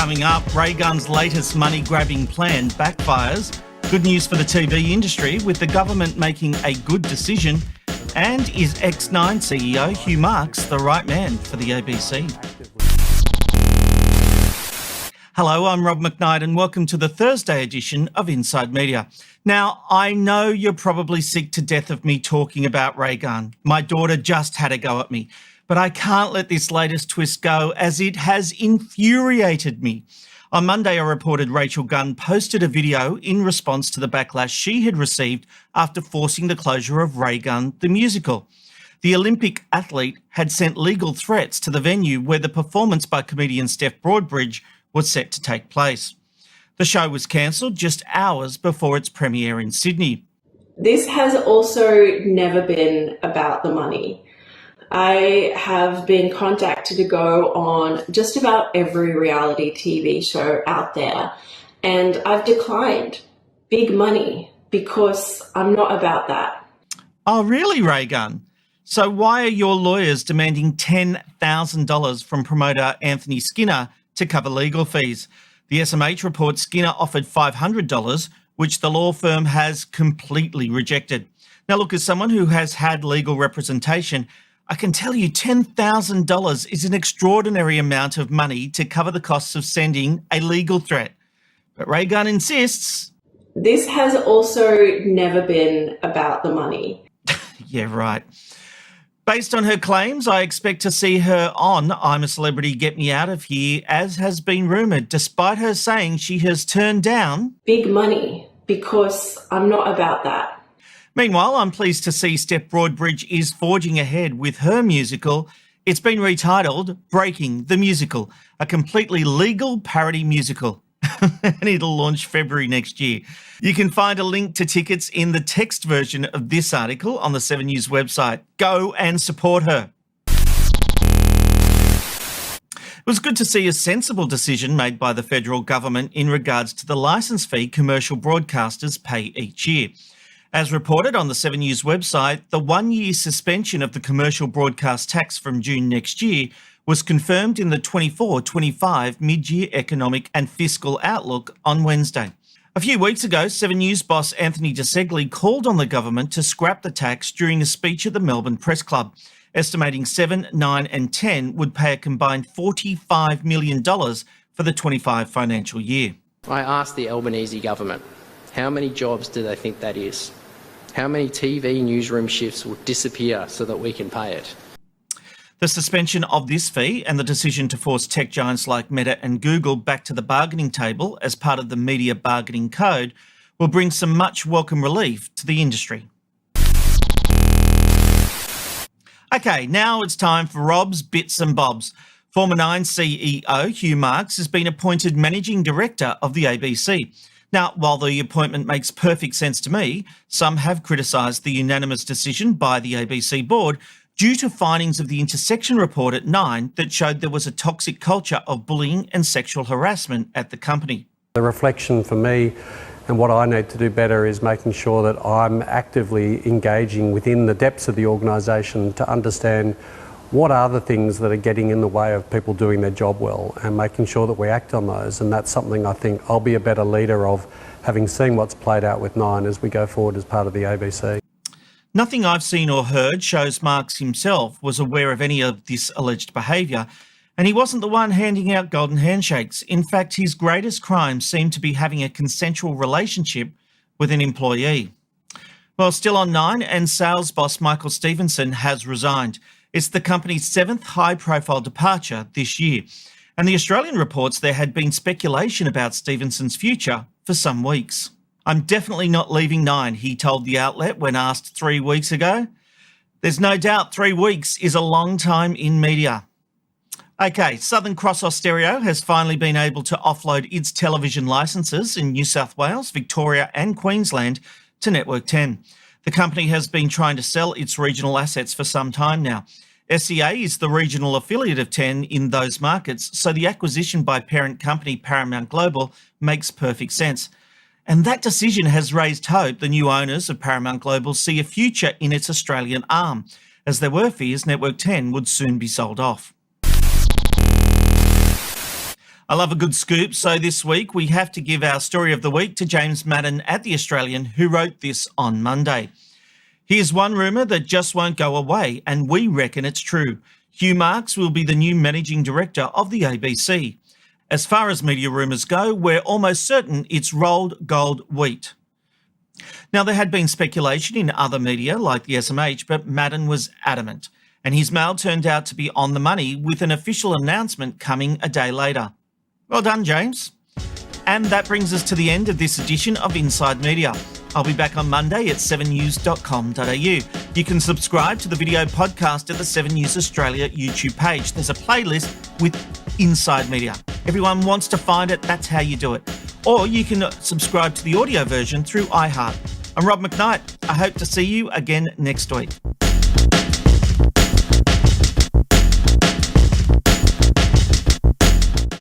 Coming up, Raygun's latest money-grabbing plan backfires. Good news for the TV industry with the government making a good decision. And is X9 CEO Hugh Marks the right man for the ABC? Hello, I'm Rob McKnight and welcome to the Thursday edition of Inside Media. Now, I know you're probably sick to death of me talking about Raygun. My daughter just had a go at me, but I can't let this latest twist go as it has infuriated me. On Monday, I reported Rachel Gunn posted a video in response to the backlash she had received after forcing the closure of Raygun the musical. The Olympic athlete had sent legal threats to the venue where the performance by comedian Steph Broadbridge was set to take place. The show was cancelled just hours before its premiere in Sydney. This has also never been about the money. I have been contacted to go on just about every reality TV show out there, and I've declined big money because I'm not about that. Oh, really, Raygun? So why are your lawyers demanding $10,000 from promoter Anthony Skinner to cover legal fees? The SMH reports Skinner offered $500, which the law firm has completely rejected. Now, look, as someone who has had legal representation, I can tell you $10,000 is an extraordinary amount of money to cover the costs of sending a legal threat. But Raygun insists. This has also never been about the money. Yeah, right. Based on her claims, I expect to see her on I'm a Celebrity, Get Me Out of Here, as has been rumoured, despite her saying she has turned down big money because I'm not about that. Meanwhile, I'm pleased to see Steph Broadbridge is forging ahead with her musical. It's been retitled Breaking the Musical, a completely legal parody musical, and it'll launch February next year. You can find a link to tickets in the text version of this article on the 7 News website. Go and support her. It was good to see a sensible decision made by the federal government in regards to the licence fee commercial broadcasters pay each year. As reported on the 7 News website, the 1-year suspension of the commercial broadcast tax from June next year was confirmed in the 24-25 mid-year economic and fiscal outlook on Wednesday. A few weeks ago, 7 News boss Anthony DeSegli called on the government to scrap the tax during a speech at the Melbourne Press Club, estimating 7, 9 and 10 would pay a combined $45 million for the 25 financial year. I asked the Albanese government, how many jobs do they think that is? How many TV newsroom shifts will disappear so that we can pay it? The suspension of this fee and the decision to force tech giants like Meta and Google back to the bargaining table as part of the Media Bargaining Code will bring some much welcome relief to the industry. Okay, now it's time for Rob's Bits and Bobs. Former Nine CEO Hugh Marks has been appointed Managing Director of the ABC. Now, while the appointment makes perfect sense to me, some have criticised the unanimous decision by the ABC board due to findings of the intersection report at Nine that showed there was a toxic culture of bullying and sexual harassment at the company. The reflection for me and what I need to do better is making sure that I'm actively engaging within the depths of the organisation to understand what are the things that are getting in the way of people doing their job well and making sure that we act on those. And that's something I think I'll be a better leader of, having seen what's played out with Nine as we go forward as part of the ABC. Nothing I've seen or heard shows Marks himself was aware of any of this alleged behaviour, and he wasn't the one handing out golden handshakes. In fact, his greatest crime seemed to be having a consensual relationship with an employee. Well, still on Nine, and sales boss Michael Stevenson has resigned. It's the company's 7th high-profile departure this year. And the Australian reports there had been speculation about Stevenson's future for some weeks. I'm definitely not leaving Nine, he told the outlet when asked 3 weeks ago. There's no doubt 3 weeks is a long time in media. Okay, Southern Cross Austereo has finally been able to offload its television licences in New South Wales, Victoria and Queensland to Network 10. The company has been trying to sell its regional assets for some time now. SCA is the regional affiliate of 10 in those markets, so the acquisition by parent company Paramount Global makes perfect sense. And that decision has raised hope the new owners of Paramount Global see a future in its Australian arm, as there were fears Network 10 would soon be sold off. I love a good scoop, so this week we have to give our story of the week to James Madden at The Australian, who wrote this on Monday. Here's one rumour that just won't go away, and we reckon it's true. Hugh Marks will be the new managing director of the ABC. As far as media rumours go, we're almost certain it's rolled gold wheat. Now, there had been speculation in other media like the SMH, but Madden was adamant, and his mail turned out to be on the money, with an official announcement coming a day later. Well done, James. And that brings us to the end of this edition of Inside Media. I'll be back on Monday at 7news.com.au. You can subscribe to the video podcast at the 7 News Australia YouTube page. There's a playlist with Inside Media. Everyone wants to find it, that's how you do it. Or you can subscribe to the audio version through iHeart. I'm Rob McKnight. I hope to see you again next week.